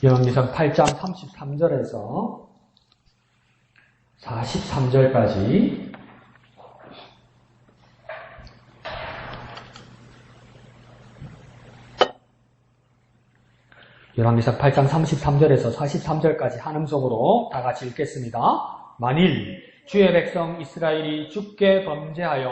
열왕기상 8장 33절에서 43절까지 열왕기상 8장 33절에서 43절까지 한음성으로 다 같이 읽겠습니다. 만일 주의 백성 이스라엘이 주께 범죄하여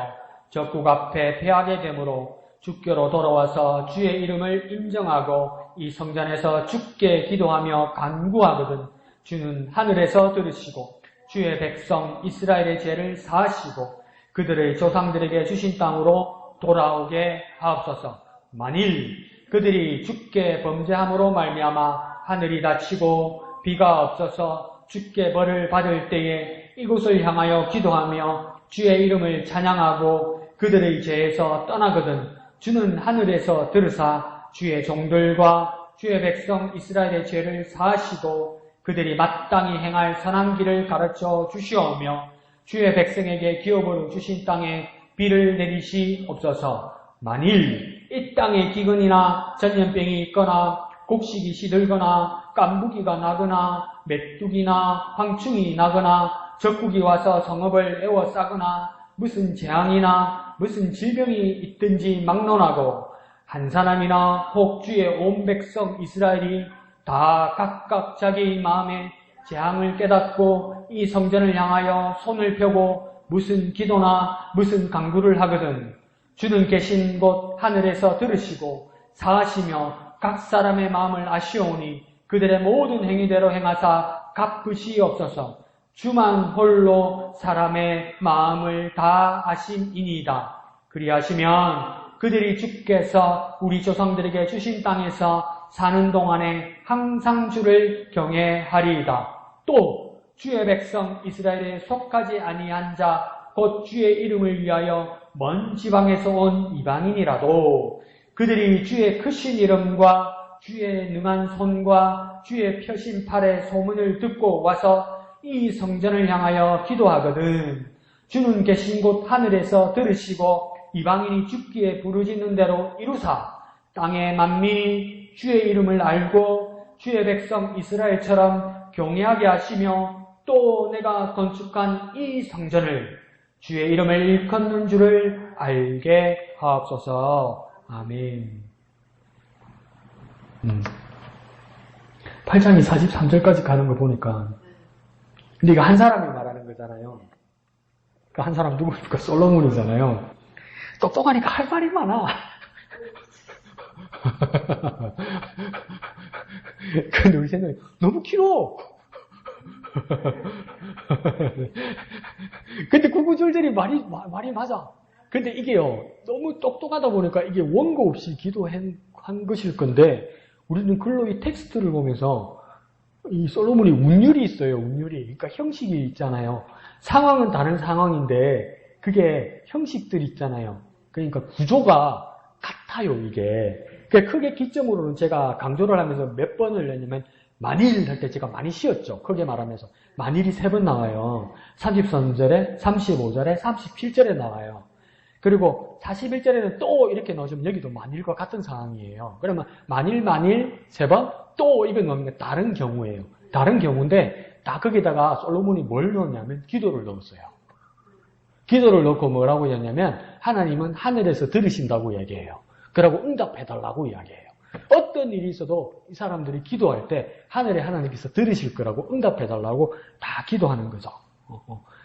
적국 앞에 패하게 되므로 주께로 돌아와서 주의 이름을 인정하고 이 성전에서 주께 기도하며 간구하거든 주는 하늘에서 들으시고 주의 백성 이스라엘의 죄를 사하시고 그들의 조상들에게 주신 땅으로 돌아오게 하옵소서. 만일 그들이 주께 범죄함으로 말미암아 하늘이 닫히고 비가 없어서 주께 벌을 받을 때에 이곳을 향하여 기도하며 주의 이름을 찬양하고 그들의 죄에서 떠나거든 주는 하늘에서 들으사 주의 종들과 주의 백성 이스라엘의 죄를 사하시고 그들이 마땅히 행할 선한 길을 가르쳐 주시오며 주의 백성에게 기업으로 주신 땅에 비를 내리시옵소서. 만일 이 땅에 기근이나 전염병이 있거나 곡식이 시들거나 깐부기가 나거나 메뚜기나 황충이 나거나 적국이 와서 성읍을 에워싸거나 무슨 재앙이나 무슨 질병이 있든지 막론하고 한 사람이나 혹 주의 온 백성 이스라엘이 다 각각 자기의 마음에 재앙을 깨닫고 이 성전을 향하여 손을 펴고 무슨 기도나 무슨 간구를 하거든 주는 계신 곳 하늘에서 들으시고 사하시며 각 사람의 마음을 아시오니 그들의 모든 행위대로 행하사 갚으시옵소서. 주만 홀로 사람의 마음을 다 아심이니이다. 그리하시면 그들이 주께서 우리 조상들에게 주신 땅에서 사는 동안에 항상 주를 경외하리이다. 또 주의 백성 이스라엘에 속하지 아니한 자 곧 주의 이름을 위하여 먼 지방에서 온 이방인이라도 그들이 주의 크신 이름과 주의 능한 손과 주의 펴신 팔의 소문을 듣고 와서 이 성전을 향하여 기도하거든 주는 계신 곳 하늘에서 들으시고 이방인이 죽기에 부르짖는 대로 이루사 땅의 만민이 주의 이름을 알고 주의 백성 이스라엘처럼 경외하게 하시며 또 내가 건축한 이 성전을 주의 이름을 일컫는 줄을 알게 하옵소서. 아멘. 8장이 43절까지 가는 거 보니까 근데 이거 한 사람이 말하는 거잖아요. 그 한 사람 누구입니까? 솔로몬이잖아요. 똑똑하니까 할 말이 많아. 근데 우리 생각에 너무 길어. 근데 구구절절히 말이 맞아. 근데 이게요, 너무 똑똑하다 보니까 이게 원고 없이 기도한 것일 건데, 우리는 글로 이 텍스트를 보면서 이 솔로몬이 운율이 있어요, 운율이. 그러니까 형식이 있잖아요. 상황은 다른 상황인데, 그게 형식들이 있잖아요. 그러니까 구조가 같아요, 이게. 그러니까 크게 기점으로는 제가 강조를 하면서 몇 번을 했냐면, 만일 할 때 제가 많이 쉬었죠. 크게 말하면서. 만일이 3번 나와요. 33절에, 35절에, 37절에 나와요. 그리고 41절에는 또 이렇게 넣으시면 여기도 만일과 같은 상황이에요. 그러면 만일 3번, 또 이거 넣는 게 다른 경우예요. 다른 경우인데, 다 거기다가 솔로몬이 뭘 넣었냐면 기도를 넣었어요. 기도를 넣고 뭐라고 했냐면, 하나님은 하늘에서 들으신다고 얘기해요. 그러고 응답해달라고 이야기해요. 어떤 일이 있어도 이 사람들이 기도할 때 하늘에 하나님께서 들으실 거라고 응답해달라고 다 기도하는 거죠.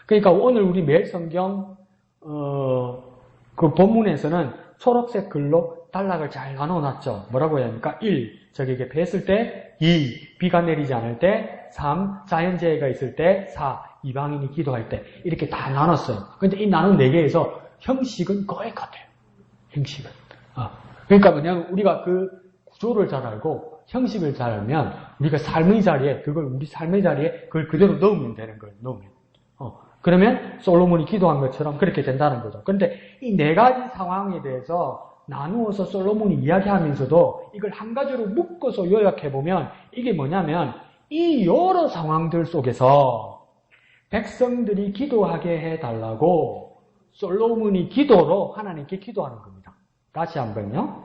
그러니까 오늘 우리 매일 성경 그 본문에서는 초록색 글로 단락을 잘 나눠놨죠. 뭐라고 해야 합니까? 1. 적에게 배 했을 때 2. 비가 내리지 않을 때 3. 자연재해가 있을 때 4. 이방인이 기도할 때 이렇게 다 나눴어요. 근데 이 나눈 4개에서 형식은 거의 같아요. 형식은. 그러니까 뭐냐면 우리가 그 구조를 잘 알고 형식을 잘 알면 우리가 삶의 자리에 우리 삶의 자리에 그걸 그대로 넣으면 되는 거예요. 그러면 솔로몬이 기도한 것처럼 그렇게 된다는 거죠. 그런데 이 4가지 상황에 대해서 나누어서 솔로몬이 이야기하면서도 이걸 한 가지로 묶어서 요약해보면 이게 뭐냐면 이 여러 상황들 속에서 백성들이 기도하게 해달라고 솔로몬이 기도로 하나님께 기도하는 겁니다. 다시 한번요.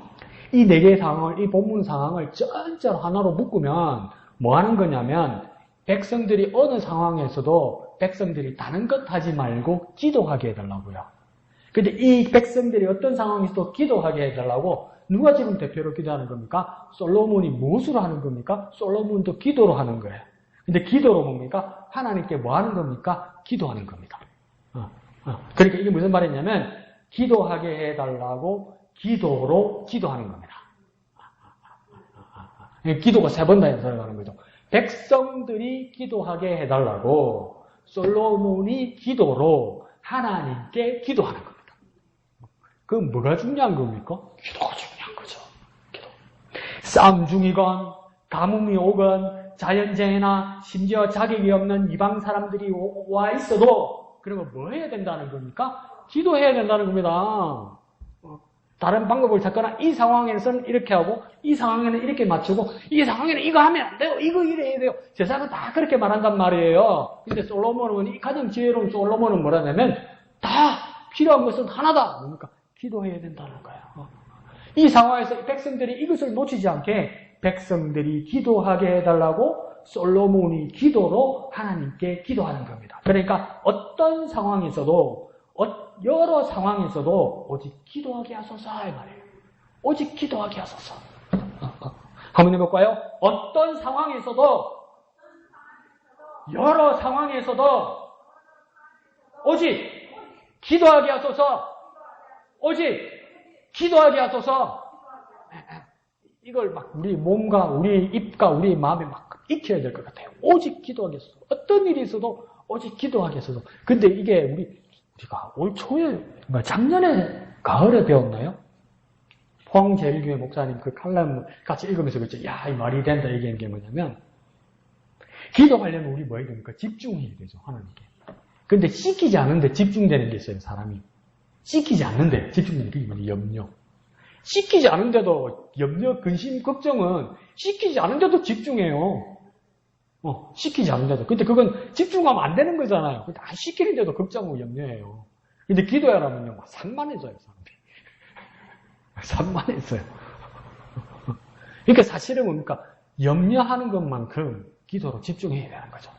이 4개의 상황을, 이 본문 상황을 쩐쩔 하나로 묶으면 뭐 하는 거냐면 백성들이 어느 상황에서도 백성들이 다른 것 하지 말고 기도하게 해달라고요. 근데 이 백성들이 어떤 상황에서도 기도하게 해달라고 누가 지금 대표로 기도하는 겁니까? 솔로몬이 무엇으로 하는 겁니까? 솔로몬도 기도로 하는 거예요. 근데 기도로 뭡니까? 하나님께 뭐 하는 겁니까? 기도하는 겁니다. 그러니까 이게 무슨 말이냐면 기도하게 해달라고 기도로 기도하는 겁니다. 기도가 3번 다 들어가는 거죠. 백성들이 기도하게 해달라고 솔로몬이 기도로 하나님께 기도하는 겁니다. 그럼 뭐가 중요한 겁니까? 기도가 중요한 거죠. 기도. 싸움 중이건 가뭄이 오건 자연재해나 심지어 자격이 없는 이방 사람들이 와 있어도 그러면 뭐 해야 된다는 겁니까? 기도해야 된다는 겁니다. 다른 방법을 찾거나 이 상황에서는 이렇게 하고 이 상황에는 이렇게 맞추고 이 상황에는 이거 하면 안 돼요. 이거 이래 해야 돼요. 세상은 다 그렇게 말한단 말이에요. 근데 솔로몬은 이 가장 지혜로운 솔로몬은 뭐라냐면 다 필요한 것은 하나다. 뭡니까? 기도해야 된다는 거예요. 이 상황에서 백성들이 이것을 놓치지 않게 백성들이 기도하게 해달라고 솔로몬이 기도로 하나님께 기도하는 겁니다. 그러니까 어떤 상황에서도 여러 상황에서도 오직 기도하게 하소서 이 말이에요. 오직 기도하게 하소서. 한번 해볼까요? 어떤 상황에서도 여러 상황에서도 오직 기도하게 하소서. 오직 기도하게 하소서. 이걸 막 우리 몸과 우리 입과 우리 마음에 막 익혀야 될 것 같아요. 오직 기도하게 하소서. 어떤 일이 있어도 오직 기도하게 하소서. 근데 이게 우리가 올 초에, 작년에 가을에 배웠나요? 포항제일교회 목사님 그 칼럼 같이 읽으면서 그랬죠. 야, 이 말이 된다 얘기한 게 뭐냐면 기도하려면 우리 뭐 해야 됩니까? 집중해야 되죠, 하나님께. 근데 씻기지 않은데 집중되는 게 있어요, 사람이. 씻기지 않는데 집중되는 게 뭐냐? 염려. 씻기지 않은데도 염려, 근심, 걱정은 씻기지 않은데도 집중해요. 씻기지 않는데도. 근데 그건 집중하면 안 되는 거잖아요. 근데 안 씻기는데도 걱정하고 염려해요. 근데 기도하라면요, 막 산만해져요, 사람들이. 산만해져요. 그러니까 사실은 뭡니까? 염려하는 것만큼 기도로 집중해야 되는 거죠.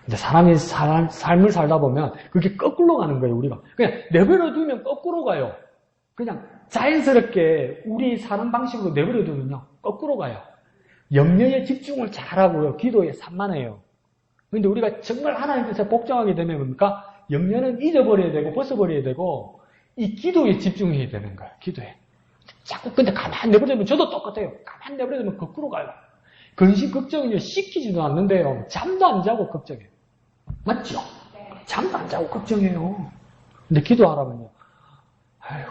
근데 사람이 삶을 살다 보면 그게 거꾸로 가는 거예요, 우리가. 그냥 내버려 두면 거꾸로 가요. 그냥 자연스럽게 우리 사는 방식으로 내버려 두면요, 거꾸로 가요. 염려에 집중을 잘하고요, 기도에 산만해요. 근데 우리가 정말 하나님 뜻에 복종하게 되면 뭡니까? 염려는 잊어버려야 되고, 벗어버려야 되고, 이 기도에 집중해야 되는 거예요, 기도에. 자꾸 근데 가만히 내버려두면 저도 똑같아요. 가만히 내버려두면 거꾸로 가요. 근심, 걱정은요, 씻기지도 않는데요, 잠도 안 자고 걱정해요. 맞죠? 잠도 안 자고 걱정해요. 근데 기도하라면요, 아이고,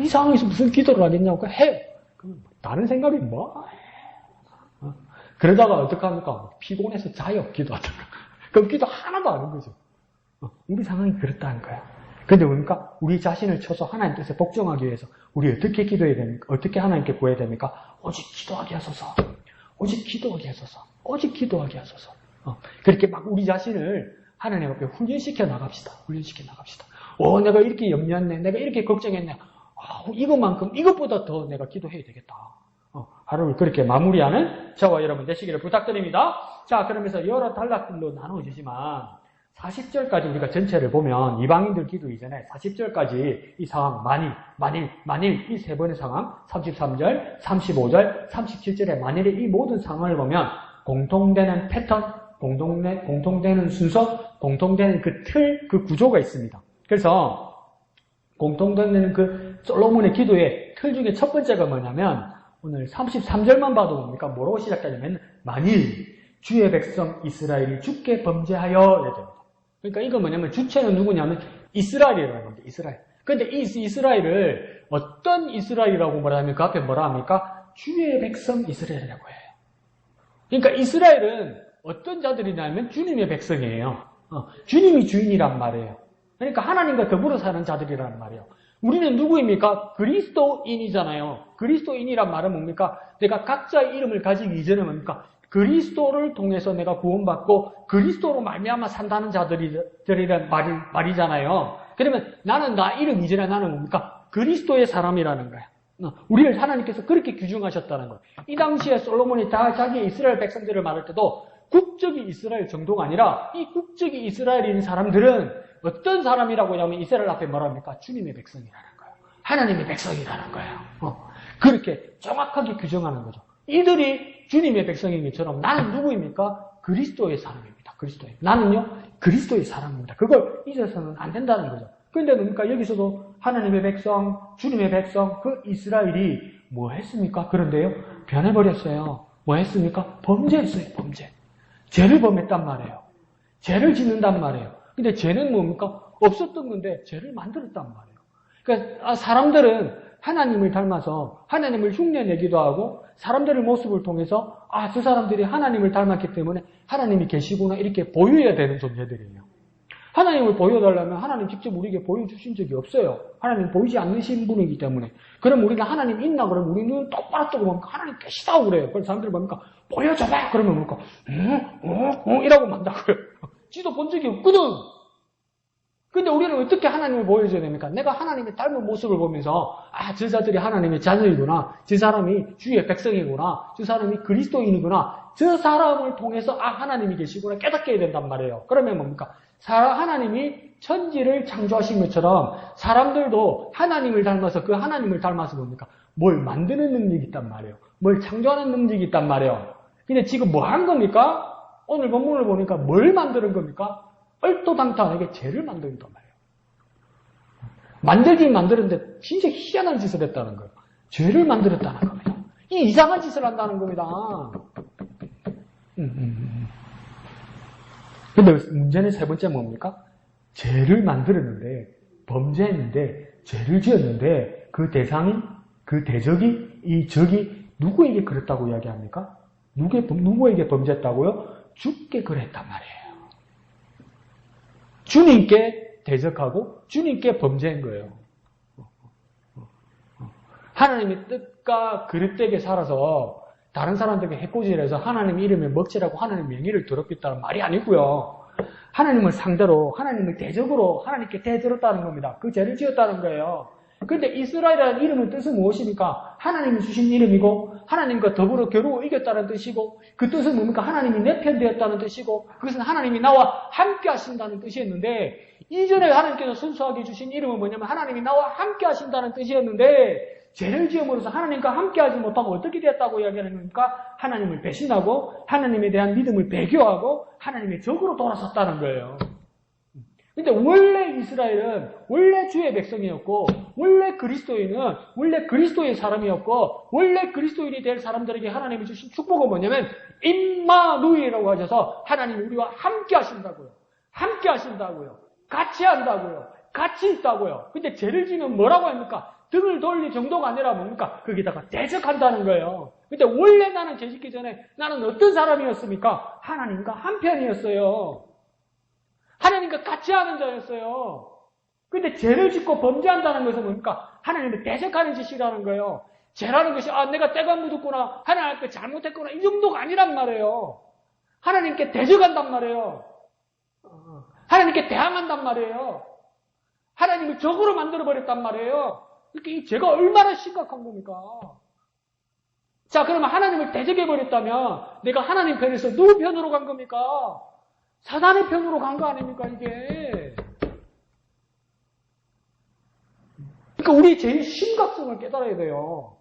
이 상황에서 무슨 기도를 하겠냐고 해요. 그럼 다른 생각이 뭐? 그러다가 어떡합니까? 피곤해서 자요, 기도하다가. 그럼 기도 하나도 안 하는 거죠. 우리 상황이 그렇다는 거예요. 근데 뭡니까? 우리 자신을 쳐서 하나님 뜻에 복종하기 위해서 우리 어떻게 기도해야 됩니까? 어떻게 하나님께 구해야 됩니까? 오직 기도하게 하소서. 오직 기도하게 하소서. 오직 기도하게 하소서. 그렇게 막 우리 자신을 하나님 앞에 훈련시켜 나갑시다. 훈련시켜 나갑시다. 내가 이렇게 염려했네. 내가 이렇게 걱정했네. 이것만큼, 이것보다 더 내가 기도해야 되겠다. 하루를 그렇게 마무리하는 저와 여러분 되시기를 부탁드립니다. 자, 그러면서 여러 단락들로 나누어지지만 40절까지 우리가 전체를 보면 이방인들 기도 이전에 40절까지 이 상황, 만일 이 세 번의 상황, 33절, 35절, 37절의 만일의 이 모든 상황을 보면 공통되는 패턴, 공통되는 순서, 공통되는 그 틀, 그 구조가 있습니다. 그래서 공통되는 그 솔로몬의 기도의 틀 중에 첫 번째가 뭐냐면 오늘 33절만 봐도 뭡니까? 뭐라고 시작하냐면 만일 주의 백성 이스라엘이 주께 범죄하여 이래야 됩니다. 그러니까 이거 뭐냐면 주체는 누구냐면 이스라엘이라는 겁니다. 이스라엘. 근데 이 이스라엘을 어떤 이스라엘이라고 말하면 그 앞에 뭐라 합니까? 주의 백성 이스라엘이라고 해요. 그러니까 이스라엘은 어떤 자들이냐면 주님의 백성이에요. 주님이 주인이란 말이에요. 그러니까 하나님과 더불어 사는 자들이란 말이에요. 우리는 누구입니까? 그리스도인이잖아요. 그리스도인이란 말은 뭡니까? 내가 각자의 이름을 가지기 이전에 뭡니까? 그리스도를 통해서 내가 구원받고 그리스도로 말미암아 산다는 자들이란 말이잖아요. 그러면 나는 나 이름 이전에 나는 뭡니까? 그리스도의 사람이라는 거야. 우리를 하나님께서 그렇게 규정하셨다는 거예요. 이 당시에 솔로몬이 다 자기의 이스라엘 백성들을 말할 때도 국적이 이스라엘 정도가 아니라 이 국적이 이스라엘인 사람들은 어떤 사람이라고 하면 이스라엘 앞에 뭐랍니까? 주님의 백성이라는 거예요. 하나님의 백성이라는 거예요. 그렇게 정확하게 규정하는 거죠. 이들이 주님의 백성인 것처럼 나는 누구입니까? 그리스도의 사람입니다. 그리스도의. 나는요, 그리스도의 사람입니다. 그걸 잊어서는 안 된다는 거죠. 그런데 뭡니까? 여기서도 하나님의 백성, 주님의 백성, 그 이스라엘이 뭐 했습니까? 그런데요, 변해버렸어요. 뭐 했습니까? 범죄했어요, 범죄. 죄를 범했단 말이에요. 죄를 짓는단 말이에요. 근데 죄는 뭡니까? 없었던 건데 죄를 만들었단 말이에요. 그러니까 사람들은 하나님을 닮아서 하나님을 흉내내기도 하고 사람들의 모습을 통해서 저 사람들이 하나님을 닮았기 때문에 하나님이 계시구나 이렇게 보여야 되는 존재들이에요. 하나님을 보여달라면 하나님 직접 우리에게 보여주신 적이 없어요. 하나님 보이지 않으신 분이기 때문에. 그럼 우리가 하나님 있나? 그러면 우리 눈 똑바로 뜨고 보니까 하나님 계시다고 그래요. 그래서 사람들이 뭡니까? 보여줘봐! 그러면 뭡니까? 이라고 만다고요. 지도 본 적이 없거든. 근데 우리는 어떻게 하나님을 보여줘야 됩니까? 내가 하나님의 닮은 모습을 보면서 저 자들이 하나님의 자녀이구나. 저 사람이 주의 백성이구나. 저 사람이 그리스도인이구나. 저 사람을 통해서 하나님이 계시구나 깨닫게 해야 된단 말이에요. 그러면 뭡니까? 하나님이 천지를 창조하신 것처럼 사람들도 하나님을 닮아서 그 하나님을 닮아서 뭡니까? 뭘 만드는 능력이 있단 말이에요. 뭘 창조하는 능력이 있단 말이에요. 근데 지금 뭐 한 겁니까? 오늘 본문을 보니까 뭘 만드는 겁니까? 얼토당토하게 죄를 만든단 말이에요. 만들긴 만드는데 진짜 희한한 짓을 했다는 거예요. 죄를 만들었다는 겁니다. 이 이상한 짓을 한다는 겁니다. 근데 문제는 세 번째 뭡니까? 죄를 만들었는데, 범죄했는데, 죄를 지었는데, 그 대상이, 그 대적이, 이 적이 누구에게 그랬다고 이야기합니까? 누구에게 범죄했다고요? 주께 그랬단 말이에요. 주님께 대적하고 주님께 범죄한 거예요. 하나님의 뜻과 그릇되게 살아서 다른 사람들에게 해코지를 해서 하나님 이름에 먹칠하고 하나님 명예를 더럽혔다는 말이 아니고요. 하나님을 상대로 하나님을 대적으로 하나님께 대들었다는 겁니다. 그 죄를 지었다는 거예요. 그런데 이스라엘이라는 이름의 뜻은 무엇입니까? 하나님이 주신 이름이고 하나님과 더불어 겨루어 이겼다는 뜻이고 그 뜻은 뭡니까? 하나님이 내 편 되었다는 뜻이고 그것은 하나님이 나와 함께 하신다는 뜻이었는데 이전에 하나님께서 순수하게 주신 이름은 뭐냐면 하나님이 나와 함께 하신다는 뜻이었는데 죄를 지음으로써 하나님과 함께 하지 못하고 어떻게 되었다고 이야기하는 겁니까? 하나님을 배신하고 하나님에 대한 믿음을 배교하고 하나님의 적으로 돌아섰다는 거예요. 근데 원래 이스라엘은 원래 주의 백성이었고 원래 그리스도인은 원래 그리스도의 사람이었고 원래 그리스도인이 될 사람들에게 하나님이 주신 축복은 뭐냐면 임마누이라고 하셔서 하나님이 우리와 함께 하신다고요. 함께 하신다고요. 같이 한다고요. 같이 있다고요. 근데 죄를 지면 뭐라고 합니까? 등을 돌릴 정도가 아니라 뭡니까? 거기다가 대적한다는 거예요. 근데 원래 나는 죄 짓기 전에 나는 어떤 사람이었습니까? 하나님과 한편이었어요. 하나님과 같이 하는 자였어요. 근데 죄를 짓고 범죄한다는 것은 뭡니까? 하나님을 대적하는 짓이라는 거예요. 죄라는 것이 내가 때가 묻었구나. 하나님께 잘못했구나. 이 정도가 아니란 말이에요. 하나님께 대적한단 말이에요. 하나님께 대항한단 말이에요. 하나님을 적으로 만들어버렸단 말이에요. 그러니까 이 죄가 얼마나 심각한 겁니까? 자, 그러면 하나님을 대적해버렸다면 내가 하나님 편에서 누구 편으로 간 겁니까? 사단의 편으로 간 거 아닙니까, 이게? 그러니까 우리 죄의 심각성을 깨달아야 돼요.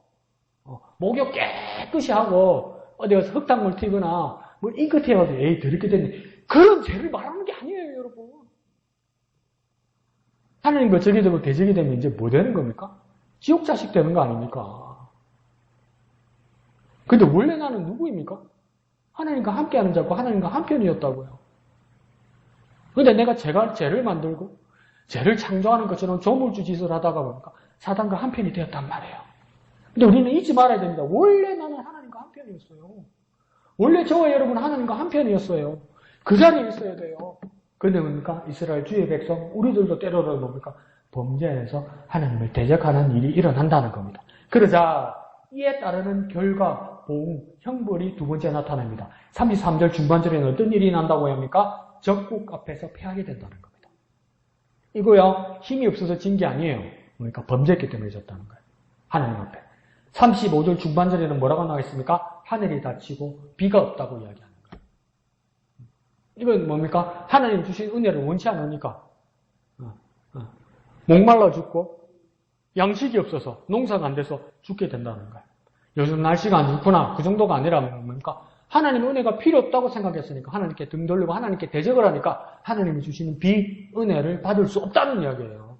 목욕 깨끗이 하고, 어디 가서 흙탕물 튀거나, 잉긋 해가지고, 더럽게 됐네. 그런 죄를 말하는 게 아니에요, 여러분. 하나님과 적이 되고 대적이 되면 이제 뭐 되는 겁니까? 지옥 자식 되는 거 아닙니까? 근데 원래 나는 누구입니까? 하나님과 함께 하는 자고 하나님과 한편이었다고요. 근데 내가 죄를 만들고 죄를 창조하는 것처럼 조물주 짓을 하다가 보니까 사단과 한편이 되었단 말이에요. 근데 우리는 잊지 말아야 됩니다. 원래 나는 하나님과 한편이었어요. 원래 저와 여러분은 하나님과 한편이었어요. 그 자리에 있어야 돼요. 그런데 뭡니까? 이스라엘 주의 백성, 우리들도 때로는 뭡니까? 범죄해서 하나님을 대적하는 일이 일어난다는 겁니다. 그러자 이에 따르는 결과, 보응, 형벌이 두 번째 나타납니다. 33절 중반절에는 어떤 일이 난다고 합니까? 적국 앞에서 패하게 된다는 겁니다. 이거요, 힘이 없어서 진 게 아니에요. 그러니까 범죄했기 때문에 졌다는 거예요. 하나님 앞에. 35절 중반절에는 뭐라고 나와있습니까? 하늘이 닫히고 비가 없다고 이야기하는 거예요. 이건 뭡니까? 하나님 주신 은혜를 원치 않으니까 목말라 죽고 양식이 없어서 농사가 안 돼서 죽게 된다는 거예요. 요즘 날씨가 안 좋구나. 그 정도가 아니라면 뭡니까? 하나님 은혜가 필요 없다고 생각했으니까 하나님께 등 돌리고 하나님께 대적을 하니까 하나님이 주시는 비 은혜를 받을 수 없다는 이야기예요.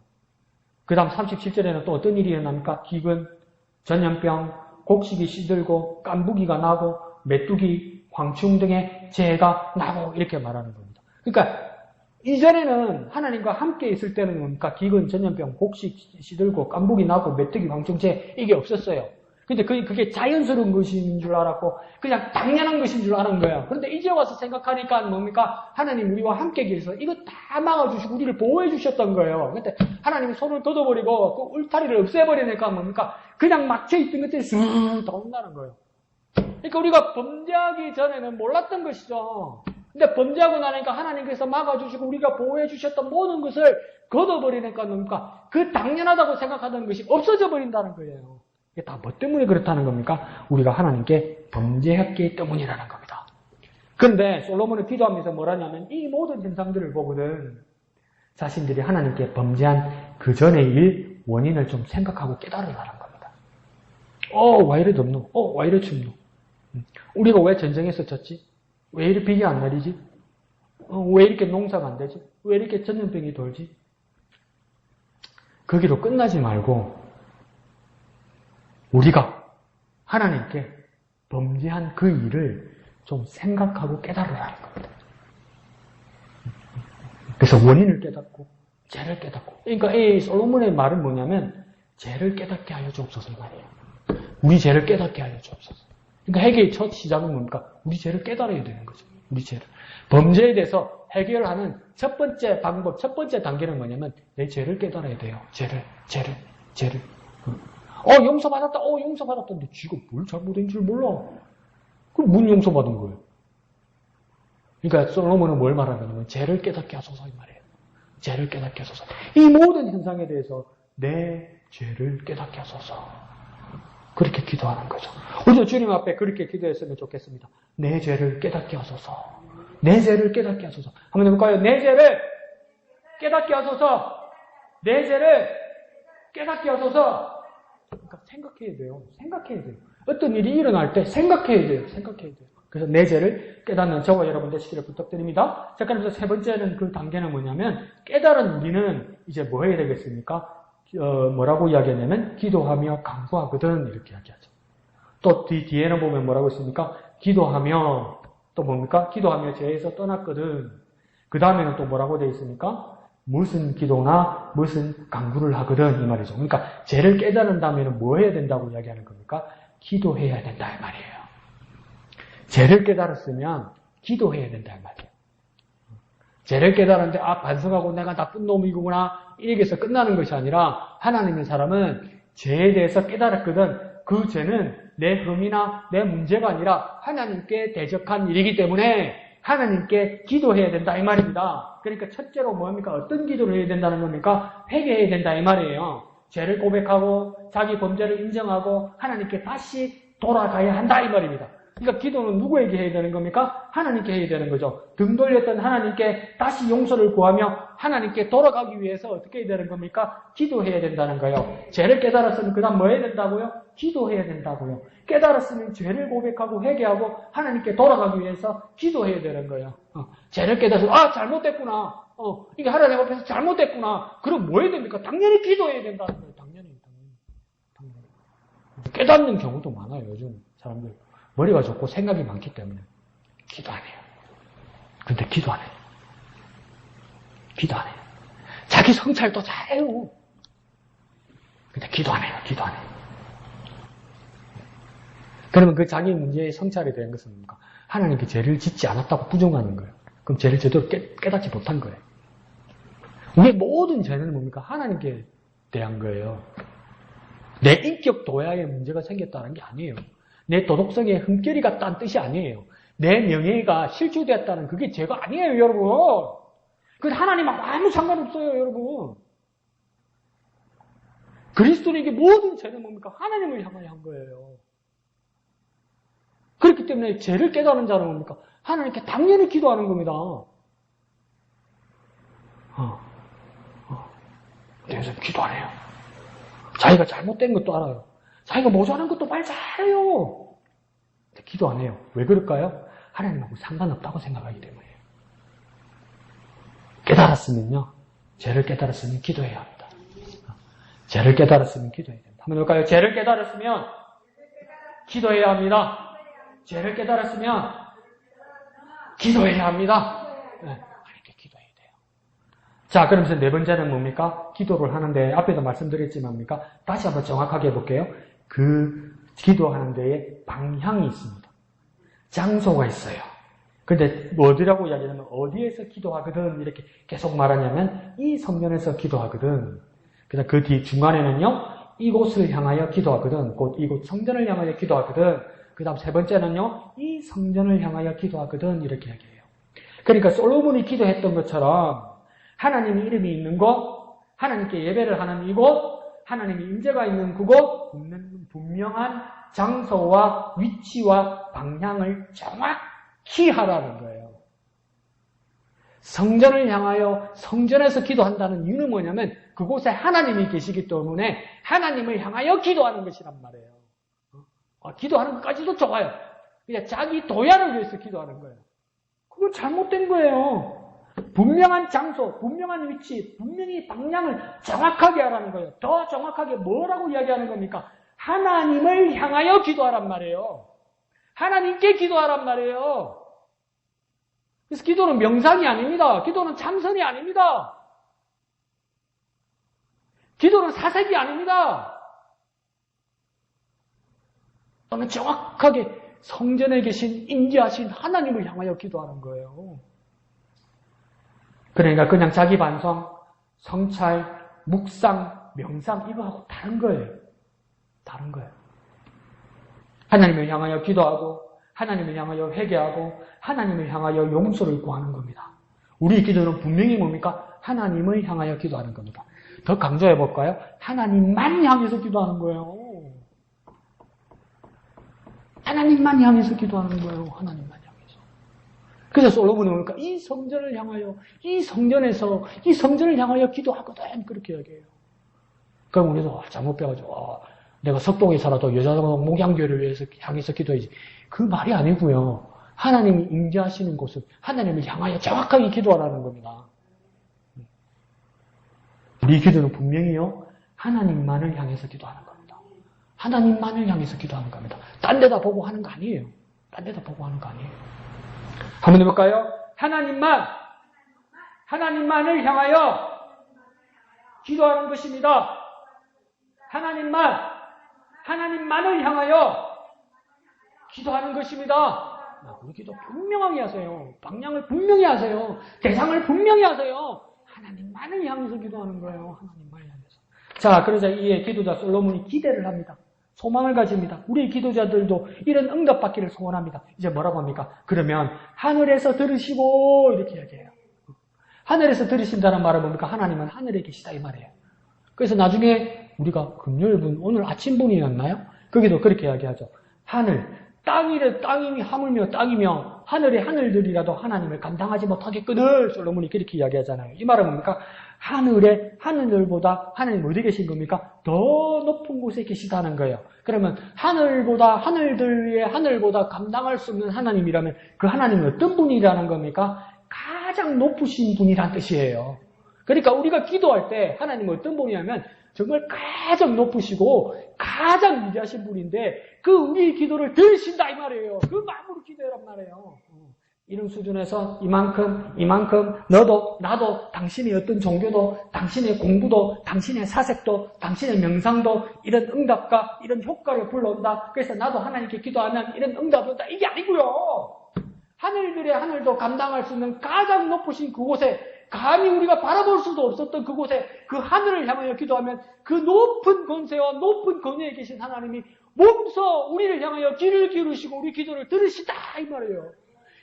그 다음 37절에는 또 어떤 일이 일어납니까? 기근, 전염병, 곡식이 시들고 깐부기가 나고 메뚜기, 황충 등의 재해가 나고 이렇게 말하는 겁니다. 그러니까 이전에는 하나님과 함께 있을 때는 뭡니까? 기근, 전염병, 곡식 시들고 깐부기 나고 메뚜기, 황충, 재해 이게 없었어요. 근데 그게 자연스러운 것인 줄 알았고 그냥 당연한 것인 줄 아는 거예요. 그런데 이제 와서 생각하니까 뭡니까? 하나님 우리와 함께 계셔서 이거 다 막아주시고 우리를 보호해 주셨던 거예요. 근데 하나님이 손을 걷어버리고 그 울타리를 없애버리니까 뭡니까? 그냥 막혀있던 것들이 쑥 나온다는 거예요. 그러니까 우리가 범죄하기 전에는 몰랐던 것이죠. 근데 범죄하고 나니까 하나님께서 막아주시고 우리가 보호해 주셨던 모든 것을 걷어버리니까 뭡니까? 그 당연하다고 생각하던 것이 없어져 버린다는 거예요. 이게 다 뭐 때문에 그렇다는 겁니까? 우리가 하나님께 범죄했기 때문이라는 겁니다. 그런데 솔로몬은 기도하면서 뭐라냐면 이 모든 현상들을 보거든 자신들이 하나님께 범죄한 그 전의 일 원인을 좀 생각하고 깨달으라는 겁니다. 왜 이래 덥노? 왜 이래 춥노? 우리가 왜 전쟁에서 졌지? 왜 이렇게 비가 안 내리지? 왜 이렇게 농사가 안 되지? 왜 이렇게 전염병이 돌지? 거기로 끝나지 말고 우리가 하나님께 범죄한 그 일을 좀 생각하고 깨달으라는 겁니다. 그래서 원인을 깨닫고 죄를 깨닫고 그러니까 이 솔로몬의 말은 뭐냐면 죄를 깨닫게 하여 주옵소서 말이에요. 우리 죄를 깨닫게 하여 주옵소서. 그러니까 해결의 첫 시작은 뭡니까? 우리 죄를 깨달아야 되는 거죠. 우리 죄를. 범죄에 대해서 해결하는 첫 번째 방법, 첫 번째 단계는 뭐냐면 내 죄를 깨달아야 돼요. 죄를. 용서받았다. 용서받았다는데 지가 뭘 잘못한 줄 몰라. 그럼 뭔 용서받은 거예요? 그러니까 솔로몬은 뭘 말하냐면 죄를 깨닫게 하소서 이 말이에요. 죄를 깨닫게 하소서. 이 모든 현상에 대해서 내 죄를 깨닫게 하소서. 그렇게 기도하는 거죠. 우리도 주님 앞에 그렇게 기도했으면 좋겠습니다. 내 죄를 깨닫게 하소서. 내 죄를 깨닫게 하소서. 한번 해볼까요? 내 죄를 깨닫게 하소서. 내 죄를 깨닫게 하소서. 그러니까 생각해야 돼요. 어떤 일이 일어날 때 생각해야 돼요. 그래서 내 죄를 깨닫는 저와 여러분 되시기를 부탁드립니다. 자, 그러면서 세 번째는 그 단계는 뭐냐면 깨달은 우리는 이제 뭐 해야 되겠습니까? 뭐라고 이야기하냐면 기도하며 간구하거든 이렇게 이야기하죠. 또 뒤에는 보면 뭐라고 있습니까? 기도하며 또 뭡니까? 기도하며 죄에서 떠났거든. 그 다음에는 또 뭐라고 되어 있습니까? 무슨 기도나 무슨 간구를 하거든 이 말이죠. 그러니까 죄를 깨달은 다음에는 뭐 해야 된다고 이야기하는 겁니까? 기도해야 된다 이 말이에요. 죄를 깨달았으면 기도해야 된다 이 말이에요. 죄를 깨달았는데 반성하고 내가 나쁜 놈이구나 이렇게 해서 끝나는 것이 아니라 하나님의 사람은 죄에 대해서 깨달았거든. 그 죄는 내 흠이나 내 문제가 아니라 하나님께 대적한 일이기 때문에 하나님께 기도해야 된다 이 말입니다. 그러니까 첫째로 뭡니까? 어떤 기도를 해야 된다는 겁니까? 회개해야 된다 이 말이에요. 죄를 고백하고 자기 범죄를 인정하고 하나님께 다시 돌아가야 한다 이 말입니다. 그러니까 기도는 누구에게 해야 되는 겁니까? 하나님께 해야 되는 거죠. 등 돌렸던 하나님께 다시 용서를 구하며 하나님께 돌아가기 위해서 어떻게 해야 되는 겁니까? 기도해야 된다는 거예요. 죄를 깨달았으면 그 다음 뭐 해야 된다고요? 기도해야 된다고요. 깨달았으면 죄를 고백하고 회개하고 하나님께 돌아가기 위해서 기도해야 되는 거예요. 죄를 깨달아서 잘못됐구나. 이게 하나님 앞에서 잘못됐구나. 그럼 뭐 해야 됩니까? 당연히 기도해야 된다는 거예요. 당연히. 깨닫는 경우도 많아요. 요즘 사람들. 머리가 좋고 생각이 많기 때문에 기도 안 해요. 근데 기도 안 해요. 자기 성찰도 잘해요. 근데 기도 안 해요. 그러면 그 자기 문제의 성찰이 된 것은 뭡니까? 하나님께 죄를 짓지 않았다고 부정하는 거예요. 그럼 죄를 제대로 깨닫지 못한 거예요. 우리의 모든 죄는 뭡니까? 하나님께 대한 거예요. 내 인격 도야에 문제가 생겼다는 게 아니에요. 내 도덕성에 흠결이 갔다는 뜻이 아니에요. 내 명예가 실추되었다는 그게 죄가 아니에요, 여러분. 그건 하나님하고 아무 상관없어요, 여러분. 그리스도인에게 모든 죄는 뭡니까? 하나님을 향하여 한 거예요. 그렇기 때문에 죄를 깨달은 자는 뭡니까? 하나님께 당연히 기도하는 겁니다. 그래서 기도 안 해요. 자기가 잘못된 것도 알아요. 자기가 모자란 것도 말 잘해요. 근데 기도 안 해요. 왜 그럴까요? 하나님하고 상관없다고 생각하기 때문이에요. 깨달았으면요. 죄를 깨달았으면 기도해야 합니다. 죄를 깨달았으면 기도해야 됩니다. 한번 볼까요? 죄를 깨달았으면 기도해야 합니다. 죄를 깨달았으면 기도해야 합니다. 네, 하나님께 기도해야 돼요. 자, 그러면서 네 번째는 뭡니까? 기도를 하는데 앞에도 말씀드렸지만 뭡니까? 다시 한번 정확하게 해볼게요. 그 기도하는 데에 방향이 있습니다. 장소가 있어요. 근데 어디라고 이야기하냐면 어디에서 기도하거든 이렇게 계속 말하냐면 이 성전에서 기도하거든. 그다음 그 뒤 중간에는요. 이곳을 향하여 기도하거든. 곧 이곳 성전을 향하여 기도하거든. 그 다음 세 번째는요. 이 성전을 향하여 기도하거든. 이렇게 얘기해요. 그러니까 솔로몬이 기도했던 것처럼 하나님의 이름이 있는 곳, 하나님께 예배를 하는 이곳, 하나님의 임재가 있는 그곳, 분명한 장소와 위치와 방향을 정확히 하라는 거예요. 성전을 향하여 성전에서 기도한다는 이유는 뭐냐면 그곳에 하나님이 계시기 때문에 하나님을 향하여 기도하는 것이란 말이에요. 기도하는 것까지도 좋아요. 그냥 자기 도야를 위해서 기도하는 거예요. 그건 잘못된 거예요. 분명한 장소, 분명한 위치, 분명히 방향을 정확하게 하라는 거예요. 더 정확하게 뭐라고 이야기하는 겁니까? 하나님을 향하여 기도하란 말이에요. 하나님께 기도하란 말이에요. 그래서 기도는 명상이 아닙니다. 기도는 참선이 아닙니다. 기도는 사색이 아닙니다. 저는 정확하게 성전에 계신 인지하신 하나님을 향하여 기도하는 거예요. 그러니까 그냥 자기 반성, 성찰, 묵상, 명상 이거하고 다른 거예요. 다른 거예요. 하나님을 향하여 기도하고 하나님을 향하여 회개하고 하나님을 향하여 용서를 구하는 겁니다. 우리 기도는 분명히 뭡니까? 하나님을 향하여 기도하는 겁니다. 더 강조해 볼까요? 하나님만 향해서 기도하는 거예요. 하나님만 향해서 기도하는 거예요. 하나님만 향해서. 그래서 솔로몬이 뭡니까? 이 성전을 향하여, 이 성전에서, 이 성전을 향하여 기도하거든. 그렇게 얘기해요. 그럼 우리도 잘못 배워가지고, 내가 석동에 살아도 여자 목양교회를 위해서 향해서 기도해야지. 그 말이 아니고요. 하나님이 임재하시는 곳을 하나님을 향하여 정확하게 기도하라는 겁니다. 우리 기도는 분명히요. 하나님만을 향해서 기도하는 겁니다. 하나님만을 향해서 기도하는 겁니다. 딴 데다 보고 하는 거 아니에요. 딴 데다 보고 하는 거 아니에요. 한번 해볼까요? 하나님만을 향하여 기도하는 것입니다. 하나님만을 향하여 기도하는 것입니다. 우리 기도 분명하게 하세요. 방향을 분명히 하세요. 대상을 분명히 하세요. 하나님만을 향해서 기도하는 거예요. 하나님만을 향해서. 자, 그러자 이에 기도자 솔로몬이 기대를 합니다. 소망을 가집니다. 우리 기도자들도 이런 응답받기를 소원합니다. 이제 뭐라고 합니까? 그러면 하늘에서 들으시고 이렇게 이야기해요. 하늘에서 들으신다는 말은 뭡니까? 하나님은 하늘에 계시다 이 말이에요. 그래서 나중에 우리가 금요일분 오늘 아침분이었나요? 거기도 그렇게 이야기하죠. 땅이 하물며 땅이며 하늘의 하늘들이라도 하나님을 감당하지 못하겠거늘 솔로몬이 그렇게 이야기하잖아요. 이 말은 뭡니까? 하늘의 하늘들보다 하나님 어디 계신 겁니까? 더 높은 곳에 계시다는 거예요. 그러면 하늘들 위에 하늘보다 감당할 수 없는 하나님이라면 그 하나님은 어떤 분이라는 겁니까? 가장 높으신 분이란 뜻이에요. 그러니까 우리가 기도할 때 하나님은 어떤 분이냐면 정말 가장 높으시고 가장 위대하신 분인데 그 우리의 기도를 들으신다 이 말이에요. 그 마음으로 기도해란 말이에요. 이런 수준에서 이만큼 너도 나도 당신의 어떤 종교도 당신의 공부도 당신의 사색도 당신의 명상도 이런 응답과 이런 효과를 불러온다. 그래서 나도 하나님께 기도하면 이런 응답이 온다. 이게 아니고요. 하늘들의 하늘도 감당할 수 있는 가장 높으신 그곳에 감히 우리가 바라볼 수도 없었던 그곳에 그 하늘을 향하여 기도하면 그 높은 권세와 높은 권위에 계신 하나님이 몸소 우리를 향하여 귀를 기울이시고 우리 기도를 들으시다 이 말이에요.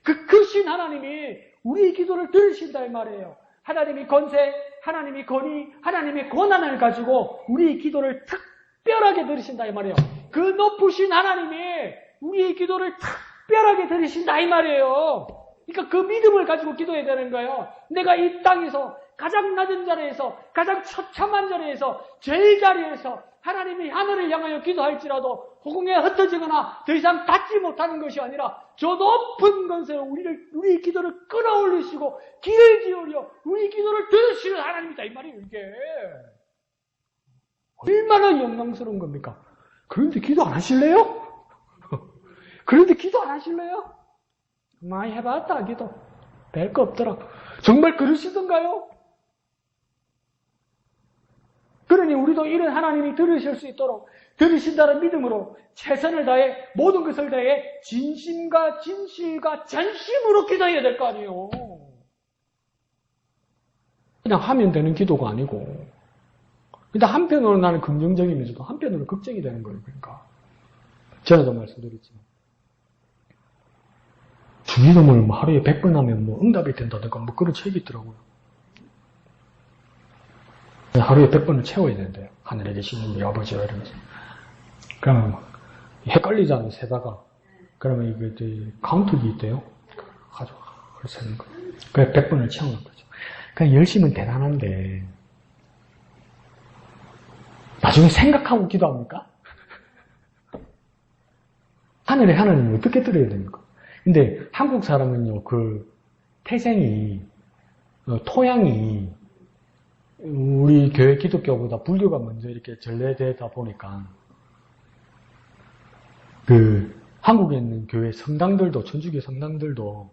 그 크신 하나님이 우리 기도를 들으신다 이 말이에요. 하나님이 권세, 하나님이 권위, 하나님의 권한을 가지고 우리의 기도를 특별하게 들으신다 이 말이에요. 그 높으신 하나님이 우리의 기도를 특별하게 들으신다 이 말이에요. 그러니까 그 믿음을 가지고 기도해야 되는 거예요. 내가 이 땅에서 가장 낮은 자리에서 가장 처참한 자리에서 제일 자리에서 하나님이 하늘을 향하여 기도할지라도 허공에 흩어지거나 더 이상 닿지 못하는 것이 아니라 저 높은 곳에 우리의 기도를 끌어올리시고 길을 기울여 우리 기도를 들으시는 하나님이다 이 말이에요. 이게 얼마나 영광스러운 겁니까? 그런데 기도 안 하실래요? 그런데 기도 안 하실래요? 많이 해봤다 기도 별 거 없더라. 정말 그러시던가요? 그러니 우리도 이런 하나님이 들으실 수 있도록 들으신다는 믿음으로 최선을 다해 모든 것을 다해 진심과 진실과 전심으로 기도해야 될 거 아니에요. 그냥 하면 되는 기도가 아니고. 근데 한편으로는 나는 긍정적이면서도 한편으로는 걱정이 되는 거예요. 그러니까 전에도 말씀드렸지만 주기도문을 뭐 하루에 100번 하면 뭐 응답이 된다든가 뭐 그런 책이 있더라고요. 하루에 100번을 채워야 된대요. 하늘에 계신 우리 아버지와 이러면서. 그러면 막 헷갈리잖아요, 세다가. 그러면 이게 카운트기 있대요. 가지고 세는 거. 그래 100번을 채우는 거죠. 그냥 열심은 대단한데 나중에 생각하고 기도합니까? 하늘의 하나님을 어떻게 들어야 됩니까? 근데 한국 사람은요, 그 태생이 토양이 우리 교회 기독교보다 불교가 먼저 이렇게 전래되다 보니까 그 한국에 있는 교회 성당들도 천주교 성당들도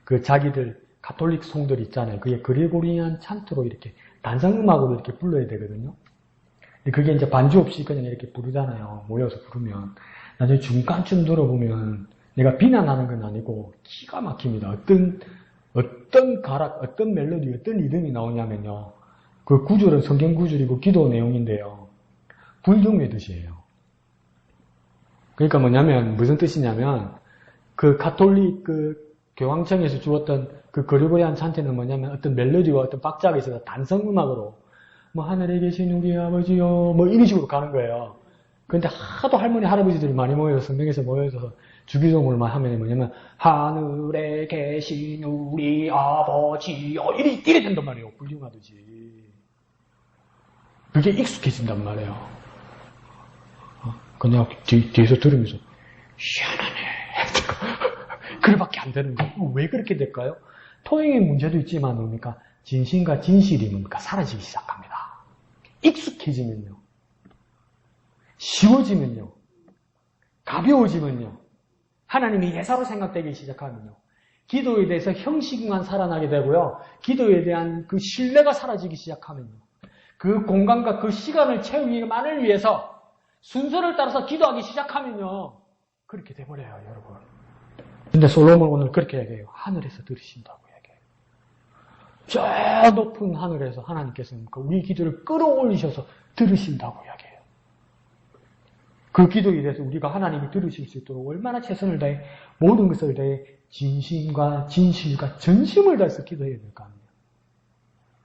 그 자기들 가톨릭 송들 있잖아요. 그게 그레고리안 찬트로 이렇게 단성음악으로 이렇게 불러야 되거든요. 그게 이제 반주 없이 그냥 이렇게 부르잖아요. 모여서 부르면 나중에 중간쯤 들어보면 내가 비난하는 건 아니고 기가 막힙니다. 어떤 가락, 어떤 멜로디, 어떤 리듬이 나오냐면요. 그 구절은 성경 구절이고 기도 내용인데요. 불경의 뜻이에요. 그러니까 뭐냐면 무슨 뜻이냐면 그 가톨릭 그 교황청에서 주었던 그 그리고리안 찬테는 뭐냐면 어떤 멜로디와 어떤 박자가 있어서 단성음악으로 뭐 하늘에 계신 우리 아버지요 뭐 이런 식으로 가는 거예요. 그런데 하도 할머니 할아버지들이 많이 모여서 성당에서 모여서 주기도문을만 하면 뭐냐면 하늘에 계신 우리 아버지요 이래 된단 말이에요. 불경하듯이. 그게 익숙해진단 말이에요. 그냥 뒤에서 들으면서 희한하네. 그래밖에 안 되는 거예요. 왜 그렇게 될까요? 토행의 문제도 있지만 뭡니까? 진심과 진실이 뭡니까? 사라지기 시작합니다. 익숙해지면요. 쉬워지면요. 가벼워지면요. 하나님이 예사로 생각되기 시작하면요. 기도에 대해서 형식만 살아나게 되고요. 기도에 대한 그 신뢰가 사라지기 시작하면요. 그 공간과 그 시간을 채우기만을 위해서 순서를 따라서 기도하기 시작하면요. 그렇게 돼버려요, 여러분. 근데 솔로몬은 오늘 그렇게 얘기해요. 하늘에서 들으신다고 얘기해요. 저 높은 하늘에서 하나님께서 우리 기도를 끌어올리셔서 들으신다고 얘기해요. 그 기도에 대해서 우리가 하나님이 들으실 수 있도록 얼마나 최선을 다해 모든 것을 다해 진심과 진실과 전심을 다해서 기도해야 될까 합니다.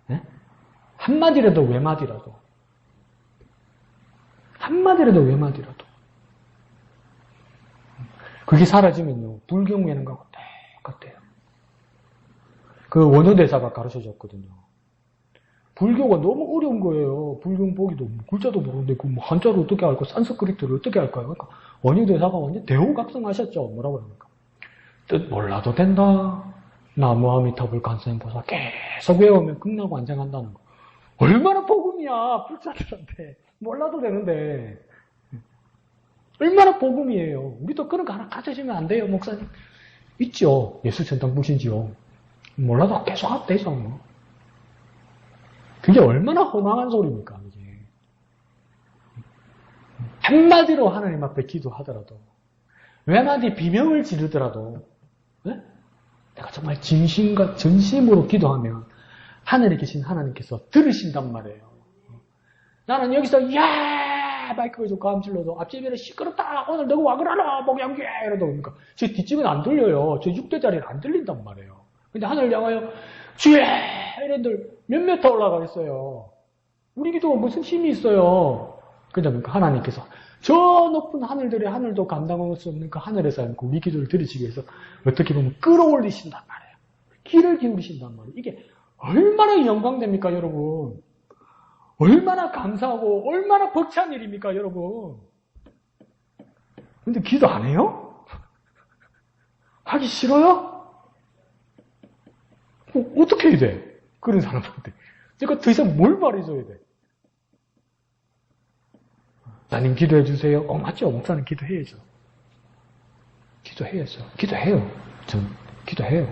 네? 한마디라도 외마디라도 한마디라도 외마디라도 그게 사라지면요. 불경외는 거하고 똑같아요. 그 원효대사가 가르쳐줬거든요. 불교가 너무 어려운 거예요. 불경 보기도 글자도 모르는데 그 뭐 한자로 어떻게 할까? 산스크리트를 어떻게 할까요? 그러니까 원효대사가 완전 대호각성하셨죠. 뭐라고 합니까? 뜻 몰라도 된다. 나무 아미타불 간센보살 계속 외우면 끝나고 안정한다는 거. 얼마나 복음이야. 불자들한테. 몰라도 되는데. 얼마나 복음이에요. 우리도 그런 거 하나 가져주면 안 돼요, 목사님? 있죠. 예수 전당 부신지요. 몰라도 계속 하면 되죠. 뭐. 그게 얼마나 허망한 소리입니까, 이게. 한마디로 하나님 앞에 기도하더라도, 외마디 비명을 지르더라도, 네? 내가 정말 진심과 전심으로 기도하면 하늘에 계신 하나님께서 들으신단 말이에요. 나는 여기서 야 마이크가 좀 감질러도 앞집에는 시끄럽다. 오늘 너가 와 그러나 목양귀 이러다 보니까 저 뒷집은 안 들려요. 저 6대 자리는 안 들린단 말이에요. 근데 하늘을 향하여 주여 이런들 몇 미터 올라가 있어요. 우리 기도가 무슨 힘이 있어요. 그러니까 하나님께서 저 높은 하늘들의 하늘도 감당할 수 없는 그 하늘에서 우리 기도를 들으시기 위해서 어떻게 보면 끌어올리신단 말이에요. 귀를 기울이신단 말이에요. 이게 얼마나 영광됩니까, 여러분? 얼마나 감사하고 얼마나 벅찬 일입니까, 여러분? 근데 기도 안 해요? 하기 싫어요? 어떻게 해야 돼? 그런 사람한테. 내가 더 이상 뭘 말해줘야 돼? 목사님 기도해 주세요. 맞죠? 목사님 기도해야죠. 기도해야죠. 기도해요. 전 기도해요.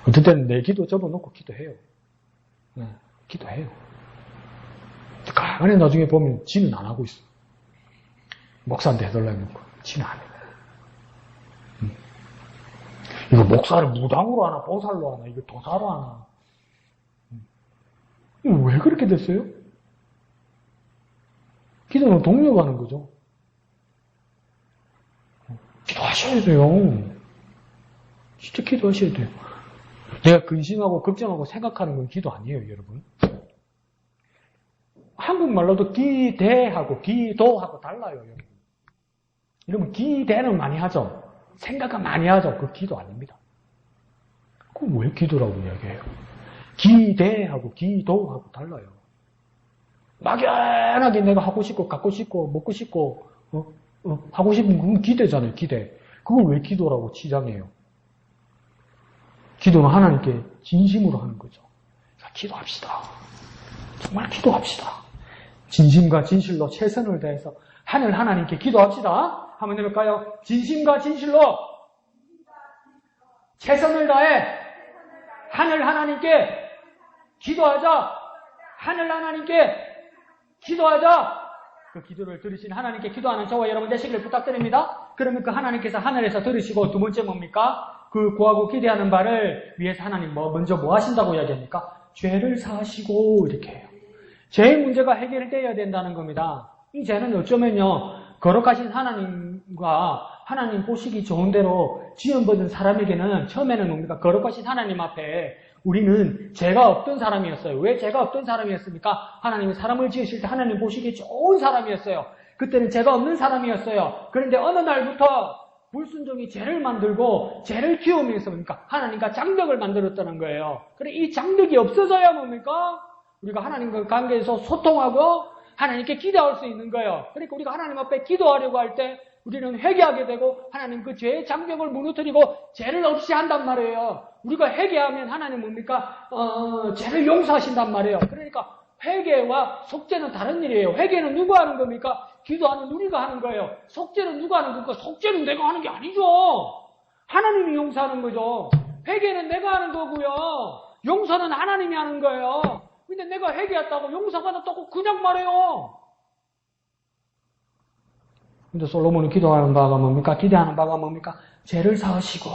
어떨 때는 내 기도 접어놓고 기도해요. 네, 기도해요. 가만히 나중에 보면 지는 안 하고 있어. 목사한테 해달라고 해놓고 지는 안 해. 이거 목사를 무당으로 하나 보살로 하나 이거 도사로 하나. 이거 왜 그렇게 됐어요? 기도는 동력하는 거죠. 기도하셔야 돼요. 진짜 기도하셔야 돼요. 내가 근심하고 걱정하고 생각하는 건 기도 아니에요, 여러분. 한국말로도 기대하고 기도하고 달라요, 여러분. 이러면 기대는 많이 하죠. 생각은 많이 하죠. 그 기도 아닙니다. 그럼 왜 기도라고 이야기해요? 기대하고 기도하고 달라요. 막연하게 내가 하고 싶고 갖고 싶고 먹고 싶고 하고 싶은 그건 기대잖아요. 기대. 그걸 왜 기도라고 치장해요? 기도는 하나님께 진심으로 하는 거죠. 자, 기도합시다. 정말 기도합시다. 진심과 진실로 최선을 다해서 하늘 하나님께 기도합시다. 한번 해볼까요? 진심과 진실로 최선을 다해 하늘 하나님께 기도하자. 하늘 하나님께 기도하자. 그 기도를 들으신 하나님께 기도하는 저와 여러분 되시기를 부탁드립니다. 그러면 그 하나님께서 하늘에서 들으시고 두 번째 뭡니까? 그 구하고 기대하는 바를 위해서 하나님 먼저 뭐 하신다고 이야기합니까? 죄를 사하시고 이렇게 해요. 죄의 문제가 해결돼야 된다는 겁니다. 이 죄는 어쩌면요 거룩하신 하나님과 하나님 보시기 좋은 대로 지원받은 사람에게는 처음에는 뭡니까? 거룩하신 하나님 앞에 우리는 죄가 없던 사람이었어요. 왜 죄가 없던 사람이었습니까? 하나님이 사람을 지으실 때 하나님 보시기에 좋은 사람이었어요. 그때는 죄가 없는 사람이었어요. 그런데 어느 날부터 불순종이 죄를 만들고 죄를 키우면서 뭡니까? 하나님과 장벽을 만들었다는 거예요. 그래 이 장벽이 없어져야 뭡니까? 우리가 하나님과 관계에서 소통하고 하나님께 기도할 수 있는 거예요. 그러니까 우리가 하나님 앞에 기도하려고 할 때 우리는 회개하게 되고 하나님 그 죄의 장벽을 무너뜨리고 죄를 없이 한단 말이에요. 우리가 회개하면 하나님 뭡니까? 죄를 용서하신단 말이에요. 그러니까 회개와 속죄는 다른 일이에요. 회개는 누가 하는 겁니까? 기도하는 우리가 하는 거예요. 속죄는 누가 하는 겁니까? 속죄는 내가 하는 게 아니죠. 하나님이 용서하는 거죠. 회개는 내가 하는 거고요. 용서는 하나님이 하는 거예요. 근데 내가 회개했다고 용서받았다고 그냥 말해요. 근데 솔로몬이 기도하는 바가 뭡니까? 기대하는 바가 뭡니까? 죄를 사하시고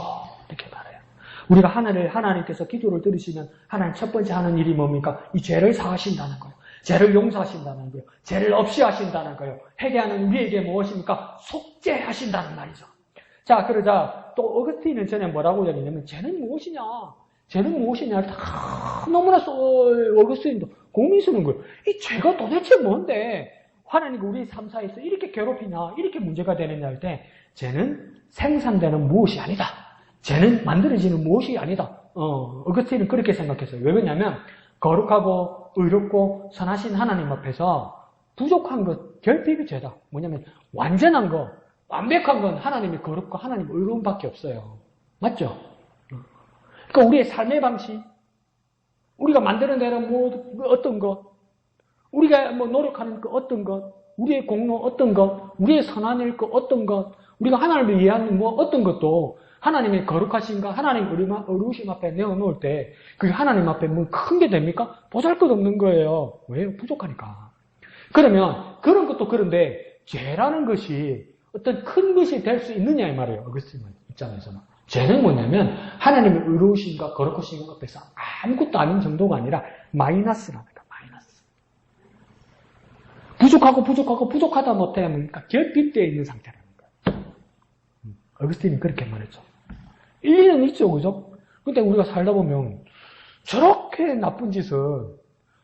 이렇게 말해요. 우리가 하나님께서 기도를 들으시면 하나님 첫 번째 하는 일이 뭡니까? 이 죄를 사하신다는 거예요. 죄를 용서하신다는 거예요. 죄를 없이 하신다는 거예요. 회개하는 우리에게 무엇입니까? 속죄하신다는 말이죠. 자, 그러자 또 어거스틴은 전에 뭐라고 이야기냐면 죄는 무엇이냐? 죄는 무엇이냐? 다 너무나 어거스틴도 고민스러운 거예요. 이 죄가 도대체 뭔데? 하나님이 우리 삶사에서 이렇게 괴롭히냐, 이렇게 문제가 되느냐 할 때, 죄는 생산되는 무엇이 아니다. 죄는 만들어지는 무엇이 아니다. 어거스틴은 그렇게 생각했어요. 왜 그러냐면, 거룩하고 의롭고 선하신 하나님 앞에서 부족한 것, 결핍이 죄다. 뭐냐면, 완전한 거, 완벽한 건 하나님이 거룩고 하나님 의로움밖에 없어요. 맞죠? 그러니까 우리의 삶의 방식, 우리가 만들어내는 어떤 것, 우리가 노력하는 그 어떤 것, 우리의 공로 어떤 것, 우리의 선한 일 그 어떤 것, 우리가 하나님을 이해하는 어떤 것도 하나님의 거룩하신가, 하나님 의로우심 앞에 내어놓을 때 그게 하나님 앞에 큰 게 됩니까? 보잘것없는 거예요. 왜요? 부족하니까. 그러면 그런 것도 그런데 죄라는 것이 어떤 큰 것이 될 수 있느냐 이 말이에요. 어거스틴 입장에서는. 죄는 뭐냐면 하나님의 의로우심과 거룩하신 앞에서 아무것도 아닌 정도가 아니라 마이너스라는 거예요. 부족하다 못해 그러니까 결핍되어 있는 상태라는 거예요. 어거스틴이 그렇게 말했죠. 일리는 있죠, 그죠? 근데 우리가 살다 보면 저렇게 나쁜 짓은,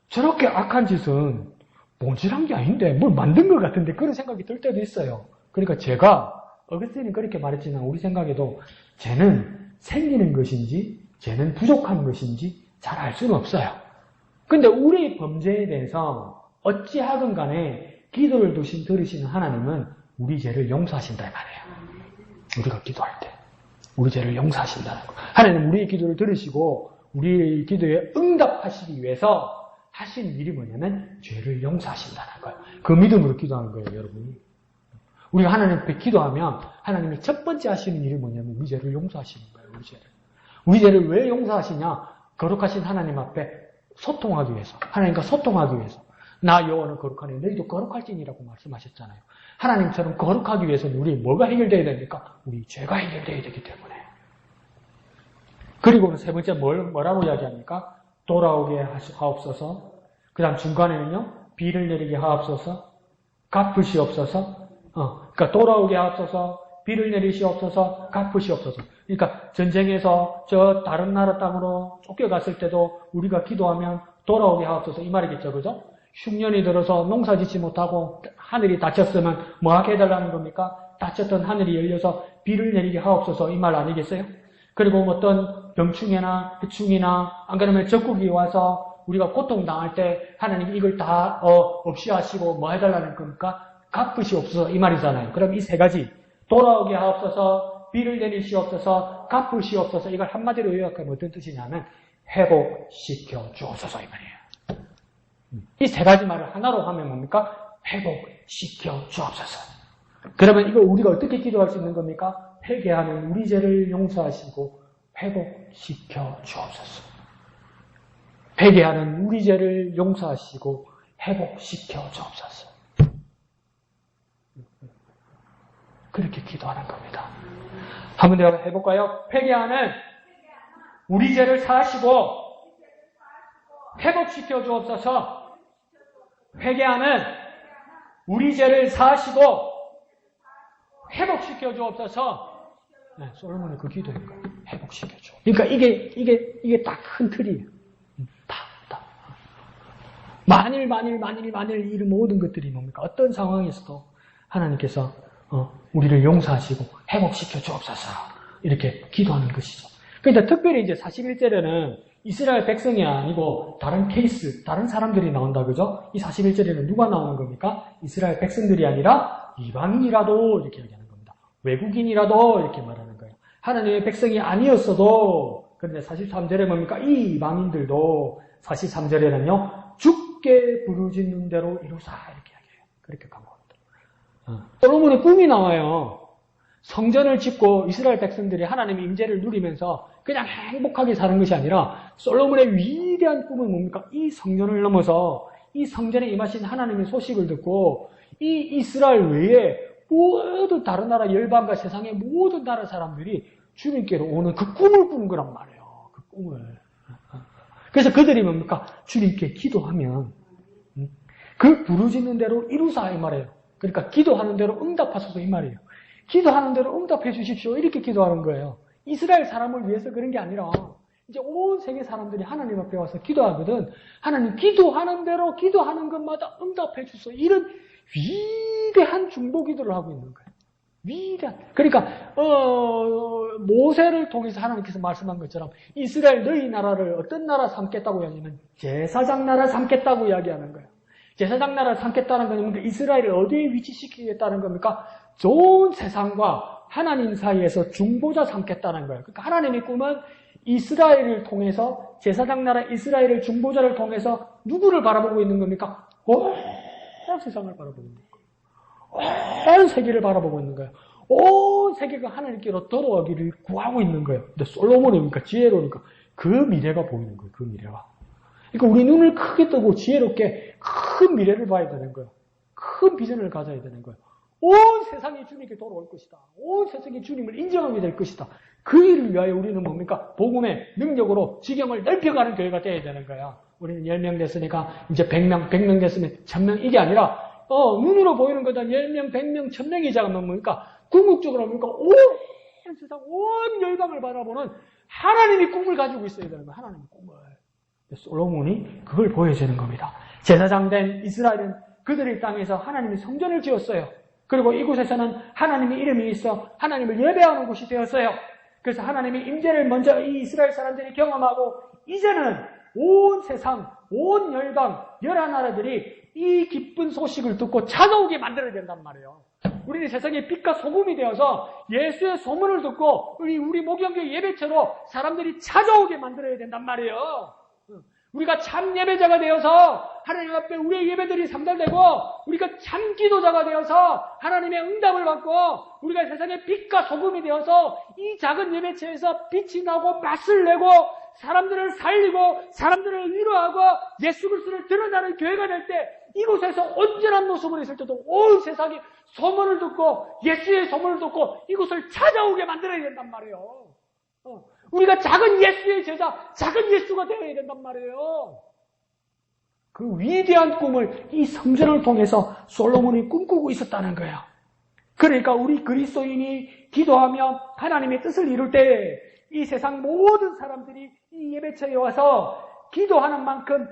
저렇게 악한 짓은 모질한 게 아닌데 뭘 만든 것 같은데 그런 생각이 들 때도 있어요. 그러니까 제가 어거스틴이 그렇게 말했지만 우리 생각에도 쟤는 생기는 것인지 쟤는 부족한 것인지 잘 알 수는 없어요. 근데 우리의 범죄에 대해서 어찌하건 간에 기도를 들으시는 하나님은 우리 죄를 용서하신다 이 말이에요. 우리가 기도할 때 우리 죄를 용서하신다는 거. 하나님 우리의 기도를 들으시고 우리의 기도에 응답하시기 위해서 하신 일이 뭐냐면 죄를 용서하신다는 거예요. 그 믿음으로 기도하는 거예요, 여러분이. 우리가 하나님 앞에 기도하면 하나님이 첫 번째 하시는 일이 뭐냐면 우리 죄를 용서하시는 거예요, 우리 죄를. 우리 죄를 왜 용서하시냐? 거룩하신 하나님 앞에 소통하기 위해서. 하나님과 소통하기 위해서. 나 여호와는 거룩하니 너희도 거룩할지니라고 말씀하셨잖아요. 하나님처럼 거룩하기 위해서는 우리 뭐가 해결돼야 됩니까? 우리 죄가 해결돼야 되기 때문에. 그리고는 세 번째 뭐라고 이야기합니까? 돌아오게 하옵소서. 그 다음 중간에는요. 비를 내리게 하옵소서. 갚으시옵소서. 그러니까 돌아오게 하옵소서. 비를 내리시옵소서. 갚으시옵소서. 그러니까 전쟁에서 저 다른 나라 땅으로 쫓겨갔을 때도 우리가 기도하면 돌아오게 하옵소서 이 말이겠죠. 그죠? 흉년이 들어서 농사 짓지 못하고 하늘이 닫혔으면 뭐 하게 해달라는 겁니까? 닫혔던 하늘이 열려서 비를 내리게 하옵소서 이 말 아니겠어요? 그리고 어떤 병충해나 해충이나 안 그러면 적국이 와서 우리가 고통당할 때 하나님 이걸 다 없이 하시고 뭐 해달라는 겁니까? 갚으시옵소서 이 말이잖아요. 그럼 이 세 가지 돌아오게 하옵소서, 비를 내리시옵소서, 갚으시옵소서 이걸 한마디로 요약하면 어떤 뜻이냐면 회복시켜 주옵소서 이 말이에요. 이 세 가지 말을 하나로 하면 뭡니까? 회복시켜 주옵소서. 그러면 이거 우리가 어떻게 기도할 수 있는 겁니까? 회개하는 우리 죄를 용서하시고 회복시켜 주옵소서. 회개하는 우리 죄를 용서하시고 회복시켜 주옵소서. 그렇게 기도하는 겁니다. 한번 더 해볼까요? 회개하는 우리 죄를 사하시고 회복시켜 주옵소서. 회개하는 우리 죄를 사하시고 회복시켜 주옵소서. 네, 솔로몬의 그 기도인 거예요. 회복시켜 줘. 그러니까 이게 딱 큰 틀이에요. 다. 만일 이 모든 것들이 뭡니까? 어떤 상황에서도 하나님께서 우리를 용서하시고 회복시켜 주옵소서. 이렇게 기도하는 것이죠. 그러니까 특별히 이제 41절에는 이스라엘 백성이 아니고 다른 케이스, 다른 사람들이 나온다. 그죠? 이 41절에는 누가 나오는 겁니까? 이스라엘 백성들이 아니라 이방인이라도 이렇게 얘기하는 겁니다. 외국인이라도 이렇게 말하는 거예요. 하나님의 백성이 아니었어도 그런데 43절에 뭡니까? 이 이방인들도 43절에는요. 주께 부르짖는 대로 이루사 이렇게 이야기해요. 그렇게 강조합니다. 솔로몬의 꿈이 나와요. 성전을 짓고 이스라엘 백성들이 하나님의 임재를 누리면서 그냥 행복하게 사는 것이 아니라 솔로몬의 위대한 꿈은 뭡니까? 이 성전을 넘어서 이 성전에 임하신 하나님의 소식을 듣고 이 이스라엘 외에 모든 다른 나라 열방과 세상의 모든 나라 사람들이 주님께로 오는 그 꿈을 꾸는 거란 말이에요. 그 꿈을. 그래서 그들이 뭡니까? 주님께 기도하면 그 부르짖는 대로 이루사 이 말이에요. 그러니까 기도하는 대로 응답하소서 이 말이에요. 기도하는 대로 응답해 주십시오. 이렇게 기도하는 거예요. 이스라엘 사람을 위해서 그런 게 아니라 이제 온 세계 사람들이 하나님 앞에 와서 기도하거든. 하나님 기도하는 대로 기도하는 것마다 응답해 주소. 이런 위대한 중보 기도를 하고 있는 거예요. 위대한. 그러니까 모세를 통해서 하나님께서 말씀한 것처럼 이스라엘 너희 나라를 어떤 나라 삼겠다고 이야기하면 제사장 나라 삼겠다고 이야기하는 거예요. 제사장 나라를 삼겠다는 건 뭡니까? 이스라엘을 어디에 위치시키겠다는 겁니까? 좋은 세상과 하나님 사이에서 중보자 삼겠다는 거예요. 그러니까 하나님의 꿈은 이스라엘을 통해서 제사장 나라 이스라엘의 중보자를 통해서 누구를 바라보고 있는 겁니까? 온 세상을 바라보고 있는 거예요. 온 세계를 바라보고 있는 거예요. 온 세계가 하나님께로 돌아오기를 구하고 있는 거예요. 근데 솔로몬이니까 지혜로우니까 그 미래가 보이는 거예요. 그 미래가. 그러니까 우리 눈을 크게 뜨고 지혜롭게 큰 미래를 봐야 되는 거예요. 큰 비전을 가져야 되는 거예요. 온 세상이 주님께 돌아올 것이다. 온 세상이 주님을 인정하게 될 것이다. 그 일을 위하여 우리는 뭡니까? 복음의 능력으로 지경을 넓혀가는 교회가 되어야 되는 거야. 우리는 10명 됐으니까 이제 100명 됐으면 1000명 이게 아니라 눈으로 보이는 거다 10명, 100명, 1000명이자면 뭡니까? 궁극적으로 뭡니까? 온 세상, 온 열방을 바라보는 하나님의 꿈을 가지고 있어야 되는 거야. 하나님의 꿈을. 솔로몬이 그걸 보여주는 겁니다. 제사장 된 이스라엘은 그들의 땅에서 하나님의 성전을 지었어요. 그리고 이곳에서는 하나님의 이름이 있어 하나님을 예배하는 곳이 되었어요. 그래서 하나님의 임재를 먼저 이 이스라엘 사람들이 경험하고 이제는 온 세상, 온 열방, 여러 나라들이 이 기쁜 소식을 듣고 찾아오게 만들어야 된단 말이에요. 우리는 세상의 빛과 소금이 되어서 예수의 소문을 듣고 우리 목영교 예배처로 사람들이 찾아오게 만들어야 된단 말이에요. 우리가 참 예배자가 되어서 하나님 앞에 우리의 예배들이 상달되고 우리가 참 기도자가 되어서 하나님의 응답을 받고 우리가 세상의 빛과 소금이 되어서 이 작은 예배처에서 빛이 나고 맛을 내고 사람들을 살리고 사람들을 위로하고 예수 그리스도를 드러나는 교회가 될 때 이곳에서 온전한 모습으로 있을 때도 온 세상이 소문을 듣고 예수의 소문을 듣고 이곳을 찾아오게 만들어야 된단 말이에요. 우리가 작은 예수의 제자, 작은 예수가 되어야 된단 말이에요. 그 위대한 꿈을 이 성전을 통해서 솔로몬이 꿈꾸고 있었다는 거예요. 그러니까 우리 그리스도인이 기도하며 하나님의 뜻을 이룰 때 이 세상 모든 사람들이 이 예배처에 와서 기도하는 만큼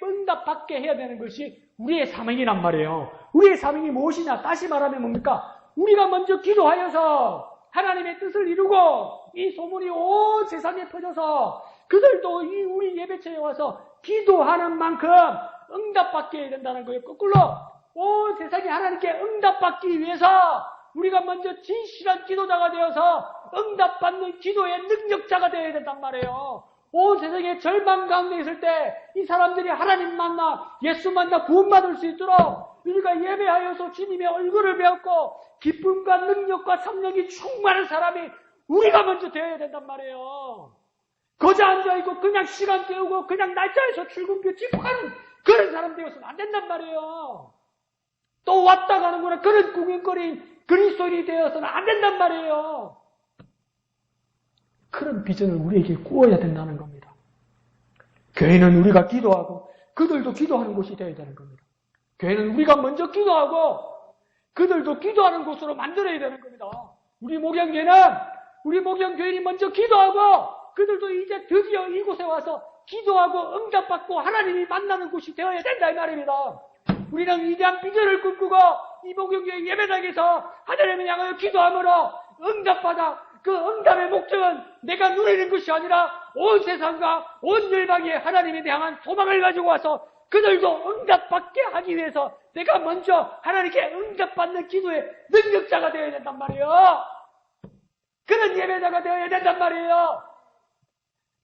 응답받게 해야 되는 것이 우리의 사명이란 말이에요. 우리의 사명이 무엇이냐? 다시 말하면 뭡니까? 우리가 먼저 기도하여서 하나님의 뜻을 이루고 이 소문이 온 세상에 퍼져서 그들도 이 우리 예배처에 와서 기도하는 만큼 응답받게 해야 된다는 거예요. 거꾸로 온 세상이 하나님께 응답받기 위해서 우리가 먼저 진실한 기도자가 되어서 응답받는 기도의 능력자가 되어야 된단 말이에요. 온 세상에 절망 가운데 있을 때 이 사람들이 하나님 만나 예수 만나 구원받을 수 있도록 우리가 예배하여서 주님의 얼굴을 배웠고 기쁨과 능력과 성령이 충만한 사람이 우리가 먼저 되어야 된단 말이에요. 거저 앉아있고 그냥 시간 때우고 그냥 날짜에서 출근표 찍고 가는 그런 사람 되어서는 안 된단 말이에요. 또 왔다 가는구나 그런 구경거리인 그리스도인이 되어서는 안 된단 말이에요. 그런 비전을 우리에게 꾸어야 된다는 겁니다. 교회는 우리가 기도하고 그들도 기도하는 곳이 되어야 되는 겁니다. 교회는 우리가 먼저 기도하고 그들도 기도하는 곳으로 만들어야 되는 겁니다. 우리 목양교인이 먼저 기도하고 그들도 이제 드디어 이곳에 와서 기도하고 응답받고 하나님이 만나는 곳이 되어야 된다 이 말입니다. 우리는 위대한 비전을 꿈꾸고 이 목양교회 예배당에서 하나님을 향하여 기도함으로 응답받아 그 응답의 목적은 내가 누리는 것이 아니라 온 세상과 온 열방에 하나님에 대한 소망을 가지고 와서 그들도 응답받게 하기 위해서 내가 먼저 하나님께 응답받는 기도의 능력자가 되어야 된단 말이에요. 그런 예배자가 되어야 된단 말이에요.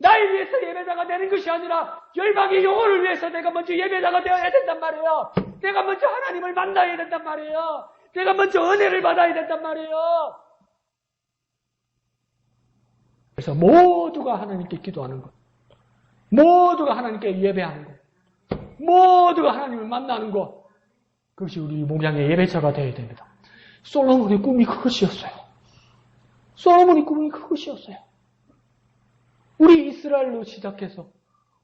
나를 위해서 예배자가 되는 것이 아니라 열방의 영혼을 위해서 내가 먼저 예배자가 되어야 된단 말이에요. 내가 먼저 하나님을 만나야 된단 말이에요. 내가 먼저 은혜를 받아야 된단 말이에요. 그래서 모두가 하나님께 기도하는 것, 모두가 하나님께 예배하는 것, 모두가 하나님을 만나는 것, 그것이 우리 목양의 예배자가 되어야 됩니다. 솔로몬의 꿈이 그것이었어요. 솔로몬의 꿈이 그것이었어요. 우리 이스라엘로 시작해서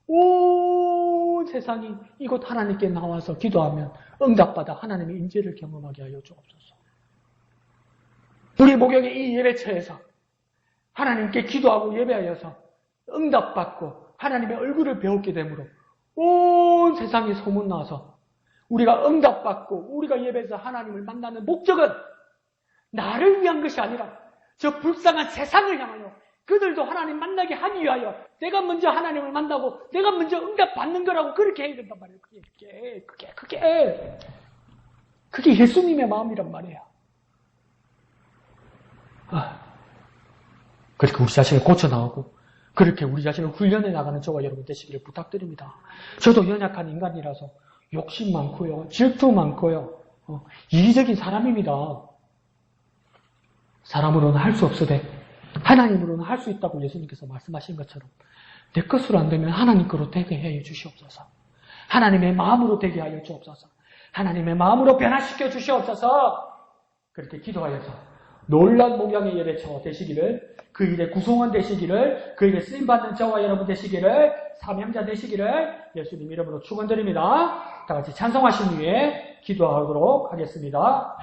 온 세상이 이곳 하나님께 나와서 기도하면 응답받아 하나님의 임재를 경험하게 하여 주옵소서. 우리 목양의 이 예배처에서 하나님께 기도하고 예배하여서 응답받고 하나님의 얼굴을 배웠게 되므로 온 세상에 소문나서 우리가 응답받고 우리가 예배에서 하나님을 만나는 목적은 나를 위한 것이 아니라 저 불쌍한 세상을 향하여 그들도 하나님 만나게 하기 위하여 내가 먼저 하나님을 만나고 내가 먼저 응답받는 거라고 그렇게 해야 된단 말이에요. 그게 예수님의 마음이란 말이에요. 그렇게 우리 자신을 고쳐나가고 그렇게 우리 자신을 훈련해 나가는 저와 여러분 되시기를 부탁드립니다. 저도 연약한 인간이라서 욕심 많고요. 질투 많고요. 이기적인 사람입니다. 사람으로는 할 수 없으되 하나님으로는 할 수 있다고 예수님께서 말씀하신 것처럼 내 것으로 안 되면 하나님 거로 되게 하여 주시옵소서. 하나님의 마음으로 되게 하여 주옵소서. 하나님의 마음으로 변화시켜 주시옵소서. 그렇게 기도하여서 놀란 목양의 예배처 되시기를, 그 일에 구성원 되시기를, 그 일에 쓰임받는 저와 여러분 되시기를, 사명자 되시기를 예수님 이름으로 축원드립니다. 다 같이 찬송하신 후에 기도하도록 하겠습니다.